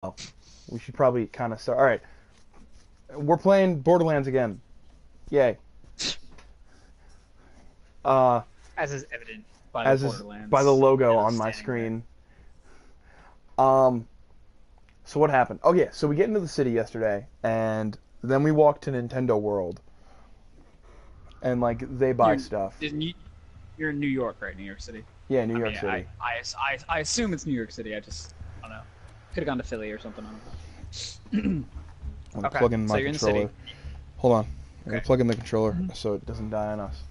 Oh, we should probably kind of start. All right, we're playing Borderlands again. Yay! Uh, As is evident by the as is by the Borderlands logo on my standing there. screen. Um, so what happened? Oh yeah, so we get into the city yesterday, and then we walk to Nintendo World, and like they buy You're stuff. you're in New York, right? New York City. Yeah, New I York mean, City. I assume it's New York City. I don't know. Could have gone to Philly or something. I don't know. I'm gonna Okay, plug in so my you're in the city. controller. Hold on, I'm gonna Okay. plug in the controller hmm so it doesn't die on us.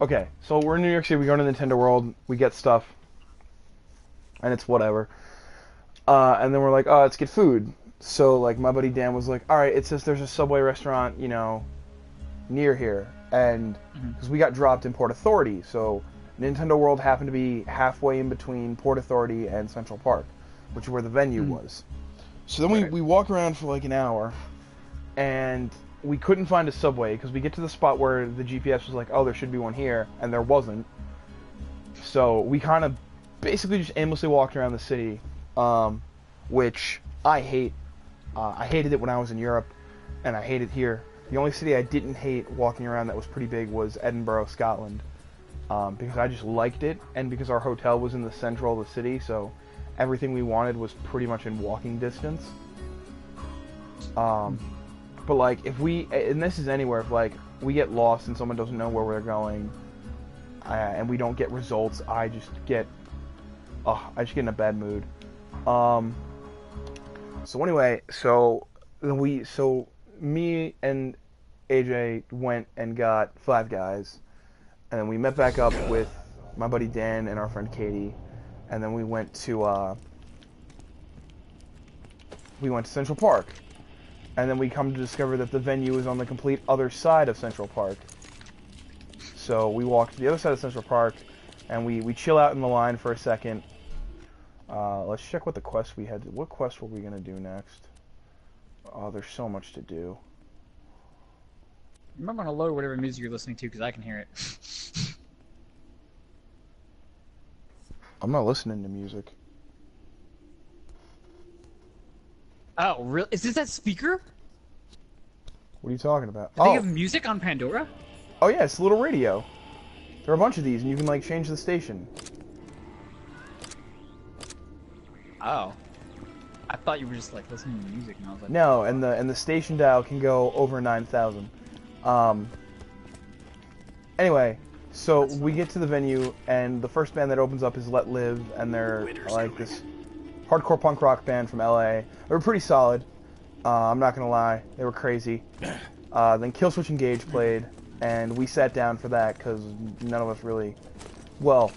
Okay, so we're in New York City. We go to Nintendo World. We get stuff, and it's whatever. And then we're like, oh, let's get food. So like my buddy Dan was like, all right, it says there's a Subway restaurant, near here, and hmm because we got dropped in Port Authority, so Nintendo World happened to be halfway in between Port Authority and Central Park, which is where the venue hmm was. So then we, Right. we walk around for like an hour, and we couldn't find a Subway because we get to the spot where the GPS was like, oh, there should be one here, and there wasn't. So we kind of basically just aimlessly walked around the city, which I hate. I hated it when I was in Europe, and I hate it here. The only city I didn't hate walking around that was pretty big was Edinburgh, Scotland, because I just liked it, and because our hotel was in the central of the city, so everything we wanted was pretty much in walking distance. Um, but like, if we, and this is anywhere, if like we get lost and someone doesn't know where we're going, and we don't get results, I just get in a bad mood. Um, so anyway, so me and AJ went and got Five Guys, and then we met back up with my buddy Dan and our friend Katie, and then we went to Central Park, and then we come to discover that the venue is on the complete other side of Central Park. So we walk to the other side of Central Park, and we chill out in the line for a second. Let's check what the quest we had. What quest were we gonna do next? Oh, there's so much to do. Remember to load whatever music you're listening to because I can hear it. I'm not listening to music. Oh, really? Is this that speaker? What are you talking about? Do they have music on Pandora? Oh yeah, it's a little radio. There are a bunch of these, and you can like change the station. Oh, I thought you were just like listening to music, and I was like, No, what and the the station dial can go over 9,000. Um. Anyway, so fuck? we get to the venue, and the first band that opens up is Let Live, and they're like this hardcore punk rock band from LA. They were pretty solid. I'm not gonna lie, they were crazy. Then Killswitch Engage played, and we sat down for that because none of us really, well,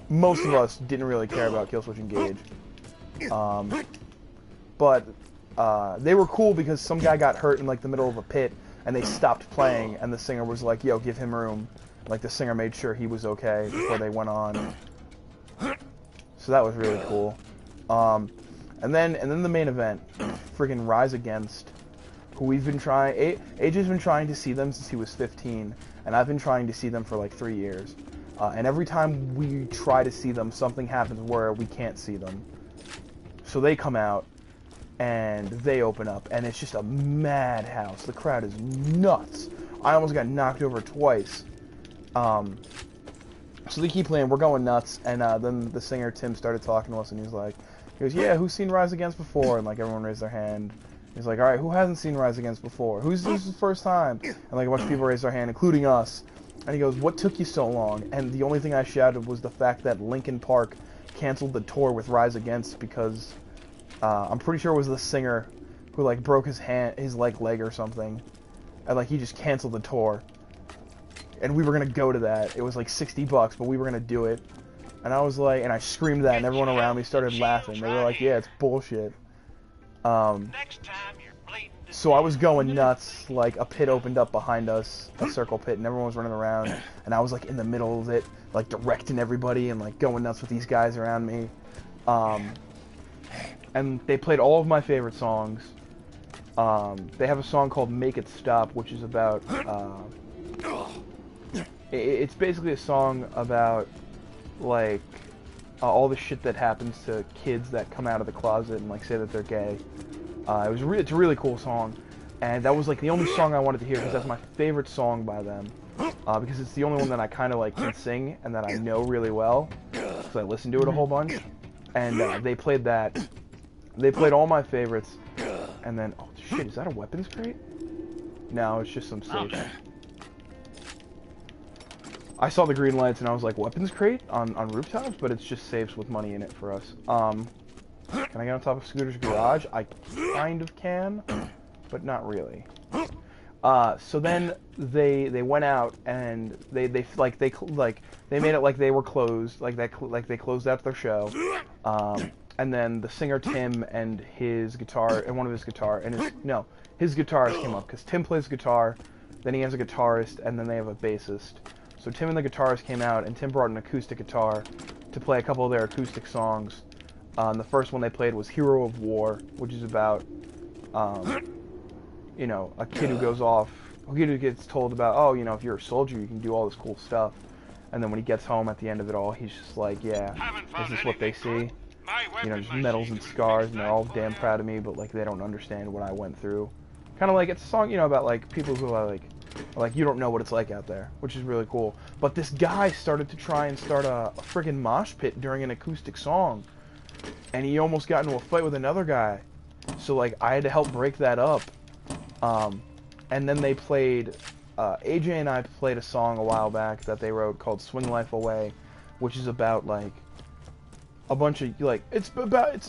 most of us didn't really care about Killswitch Engage. Um, but they were cool because some guy got hurt in like the middle of a pit, and they stopped playing, and the singer was like, "Yo, give him room." Like the singer made sure he was okay before they went on. So that was really cool. Um, and then the main event, friggin' Rise Against, who we've been trying. AJ's been trying to see them since he was 15, and I've been trying to see them for like 3 years. And every time we try to see them, something happens where we can't see them. So they come out, and they open up, and it's just a madhouse. The crowd is nuts. I almost got knocked over twice. Um, so they keep playing. We're going nuts, and then the singer Tim started talking to us, and he goes, "Yeah, who's seen Rise Against before?" And like everyone raised their hand. He's like, "All right, who hasn't seen Rise Against before? Who's this is the first time?" And like a bunch of people raised their hand, including us. And he goes, "What took you so long?" And the only thing I shouted was the fact that Linkin Park canceled the tour with Rise Against because I'm pretty sure it was the singer who like broke his like leg or something, and like he just canceled the tour. And we were gonna go to that. It was like $60, but we were gonna do it. And I was like, and I screamed that, and everyone around me started laughing. They were like, "Yeah, it's bullshit." Um, so I was going nuts. Like a pit opened up behind us, a circle pit, and everyone was running around. And I was like in the middle of it, like directing everybody and like going nuts with these guys around me. Um, and they played all of my favorite songs. They have a song called "Make It Stop," which is about. It's basically a song about like all the shit that happens to kids that come out of the closet and like say that they're gay. It's a really cool song, and that was like the only song I wanted to hear because that's my favorite song by them. Because it's the only one that I kind of like can sing and that I know really well because I listened to it a whole bunch. And they played that. They played all my favorites, and then oh shit, is that a weapons crate? No, it's just some safes. I saw the green lights and I was like, weapons crate on rooftops, but it's just safes with money in it for us. Can I get on top of Scooter's garage? I kind of can, but not really. So then they went out and they made it like they were closed, like they closed out their show. And then the singer Tim and his guitar and one of his guitarist came up because Tim plays guitar, then he has a guitarist, and then they have a bassist. So Tim and the guitarist came out, and Tim brought an acoustic guitar to play a couple of their acoustic songs. And the first one they played was "Hero of War," which is about you know, a kid who gets told about, oh, you know, if you're a soldier, you can do all this cool stuff. And then when he gets home at the end of it all, he's just like, yeah, this is what they see. You know, just medals and scars, and they're all damn proud of me, but, like, they don't understand what I went through. Kind of like, it's a song, you know, about, like, people who are, like, you don't know what it's like out there, which is really cool. But this guy started to try and start a friggin' mosh pit during an acoustic song. And he almost got into a fight with another guy. So, like, I had to help break that up. And then they played, AJ and I played a song a while back that they wrote called Swing Life Away, which is about, like, a bunch of, like, it's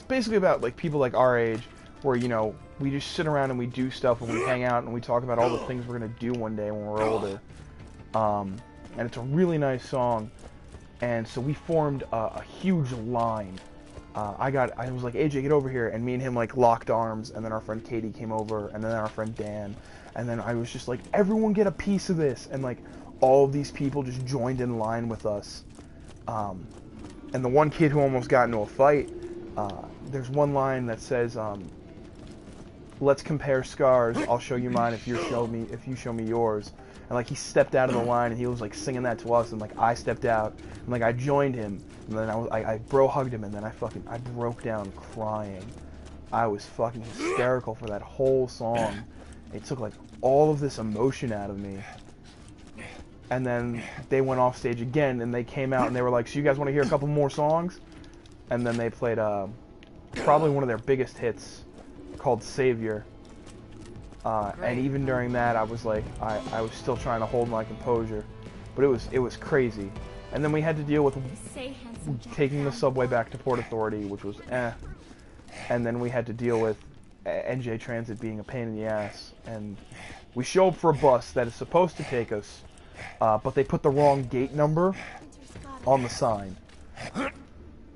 basically about, like, people like our age, where, you know, we just sit around and we do stuff and we hang out and we talk about all the things we're gonna do one day when we're older. And it's a really nice song. And so we formed a huge line. I was like, AJ, get over here, and me and him, like, locked arms, and then our friend Katie came over, and then our friend Dan, and then I was just like, everyone get a piece of this, and, like, all of these people just joined in line with us. And the one kid who almost got into a fight, there's one line that says, let's compare scars, I'll show you mine if you show me yours. And, like, he stepped out of the line, and he was, like, singing that to us, and, like, I stepped out, and, like, I joined him, and then I bro-hugged him, and then I broke down crying. I was fucking hysterical for that whole song. It took, like, all of this emotion out of me. And then they went off stage again, and they came out, and they were like, so you guys want to hear a couple more songs? And then they played, probably one of their biggest hits, called Savior. And even during that, I was like, I was still trying to hold my composure, but it was crazy. And then we had to deal with taking the subway back to Port Authority, which was and then we had to deal with NJ Transit being a pain in the ass. And we show up for a bus that is supposed to take us, but they put the wrong gate number on the sign.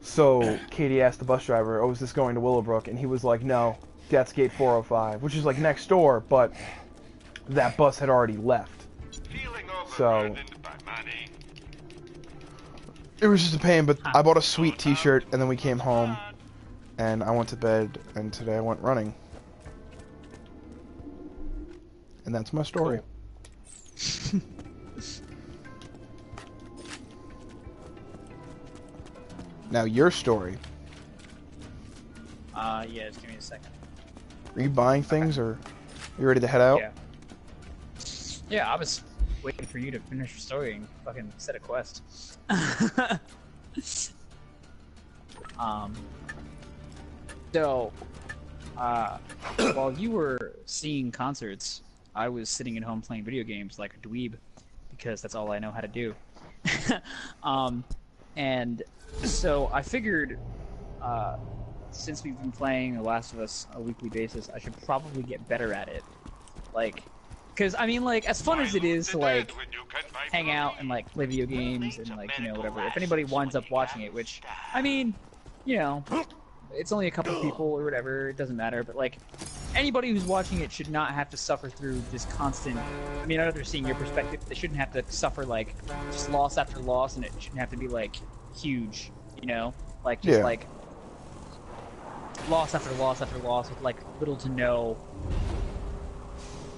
So Katie asked the bus driver, oh, is this going to Willowbrook? And he was like, no. That's gate 405, which is like next door, but that bus had already left. So it was just a pain, but I bought a sweet t-shirt and then we came home and I went to bed and today I went running. And that's my story. Cool. Now your story. Yeah, just give me a second. Are you buying things, or are you ready to head out? Yeah. Yeah, I was waiting for you to finish your story and fucking set a quest. So, while you were seeing concerts, I was sitting at home playing video games like a dweeb, because that's all I know how to do. And so I figured, since we've been playing The Last of Us on a weekly basis, I should probably get better at it. Like, because, I mean, like, as fun as it is to, like, hang out and, like, play video games and, like, you know, whatever, if anybody winds up watching it, which, I mean, you know, it's only a couple people or whatever, it doesn't matter, but, like, anybody who's watching it should not have to suffer through this constant, I mean, I know they're seeing your perspective, they shouldn't have to suffer, like, just loss after loss, and it shouldn't have to be, like, huge, you know? Like, just, like, loss after loss after loss with, like, little to no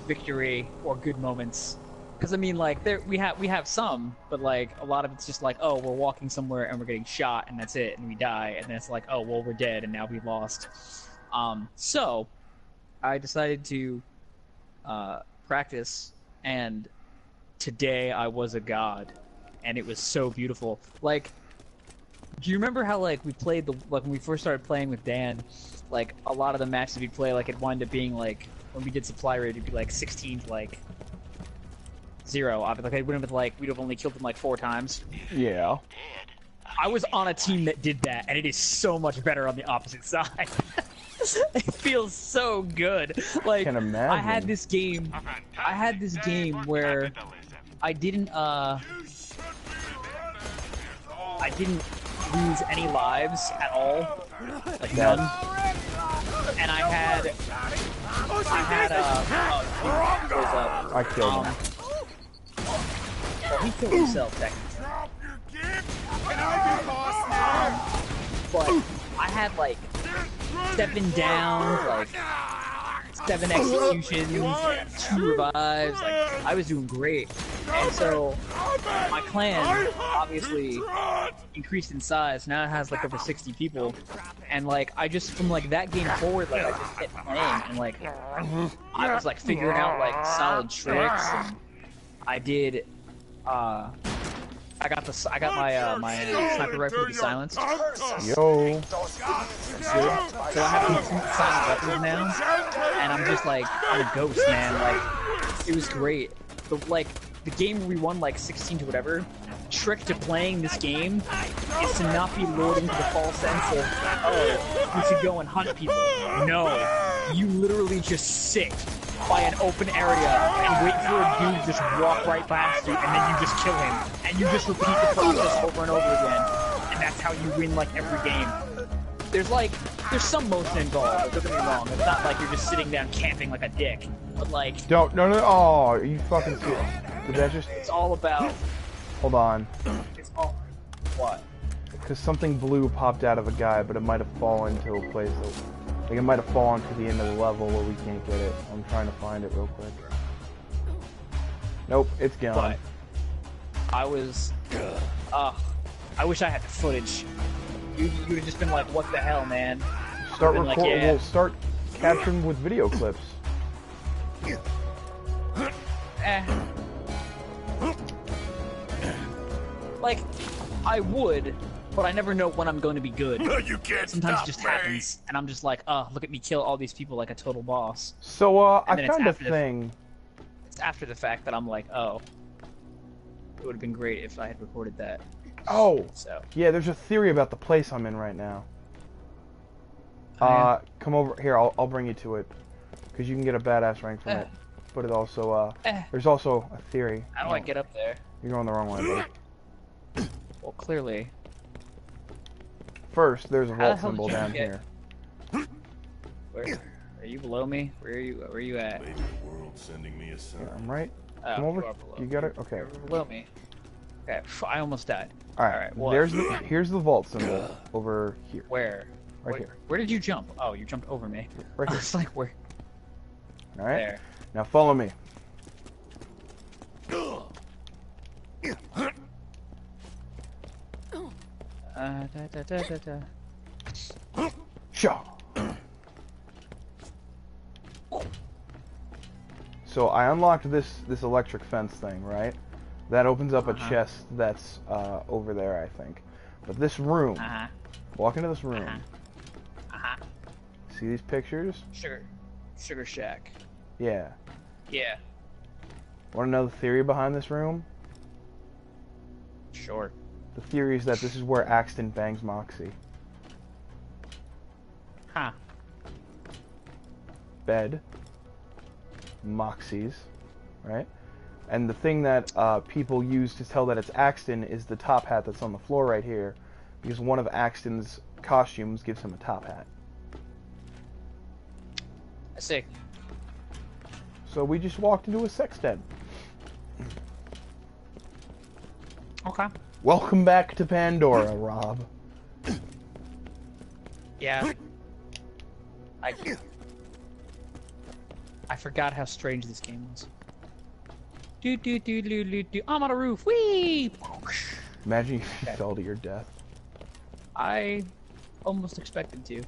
victory or good moments Because I mean, like, we have some, but like a lot of it's just like, oh, we're walking somewhere and we're getting shot, and that's it, and we die, and then it's like, oh, well, we're dead, and now we lost. So I decided to practice, and today I was a god, and it was so beautiful. Like, do you remember how like we played when we first started playing with Dan? Like a lot of the matches we play, like it wound up being like when we did supply raid, it'd be like 16 to like 0. Like it would have been like we'd have only killed them like 4 times. Yeah. I was on a team that did that, and it is so much better on the opposite side. It feels so good. Like Can imagine. I had this game where I didn't lose any lives at all, like none. And I killed him. Well, he killed himself technically. But I had like 7 downs, like 7 executions, 2 revives. Like I was doing great, and so my clan obviously increased in size. Now it has like over 60 people, and like I just from like that game forward, like I just kept playing, and like I was like figuring out like solid tricks, and I did. I got my my sniper rifle to be silenced. Yo. So I have these silent weapons now, and I'm just like I'm a ghost, man. Like it was great. The game where we won like 16 to whatever. Trick to playing this game is to not be lured into the false sense of, oh, we should go and hunt people. No, you literally just sit by an open area and wait for a dude to just walk right past you, and then you just kill him, and you just repeat the process over and over again, and that's how you win like every game. There's some motion involved, don't get me wrong. It's not like you're just sitting down camping like a dick, but like... No, oh, you fucking see it. Did that just... It's all about... Hold on. It's all... What? Because something blue popped out of a guy, but it might have fallen to a place that... Like, it might have fallen to the end of the level where we can't get it. I'm trying to find it real quick. Nope, it's gone. But I was... I wish I had the footage. You would have just been like, what the hell, man? Start recording. Like, yeah. We'll start capturing with video clips. Like, I would, but I never know when I'm going to be good. You can't Sometimes stop it just me. happens, and I'm just like, oh, look at me kill all these people like a total boss. So, And I then it's found a after the- thing. It's after the fact that I'm like, oh, it would have been great if I had recorded that. Oh! So. Yeah, there's a theory about the place I'm in right now. Oh, yeah? Come over here, I'll bring you to it. Because you can get a badass rank from it. But it also, there's also a theory. How do I get up there? You're going the wrong way, buddy. Well, clearly. First, there's a How the vault hell symbol did you down get- here. Where are you below me? Where are you at? Maybe the world's sending me a sign. Yeah, I'm right. Oh, Come over. you are below. You got it? Okay. You're below me. Okay, I almost died. Alright, what? here's the vault symbol over here. Where? Right here. Where did you jump? Oh, you jumped over me. Right here. It's like where? Alright? There. Now follow me. Shaw. So I unlocked this electric fence thing, right? That opens up a chest that's over there, I think. But this room, walk into this room. See these pictures? Sugar Shack. Yeah. Yeah. Want to know the theory behind this room? Sure. The theory is that this is where Axton bangs Moxie. Huh. Bed. Moxie's. Right? And the thing that people use to tell that it's Axton is the top hat that's on the floor right here. Because one of Axton's costumes gives him a top hat. I see. So we just walked into a sex den. Okay. Welcome back to Pandora, Rob. Yeah. I forgot how strange this game was. I'm on a roof. Whee! Imagine if you fell to your death. I almost expected to.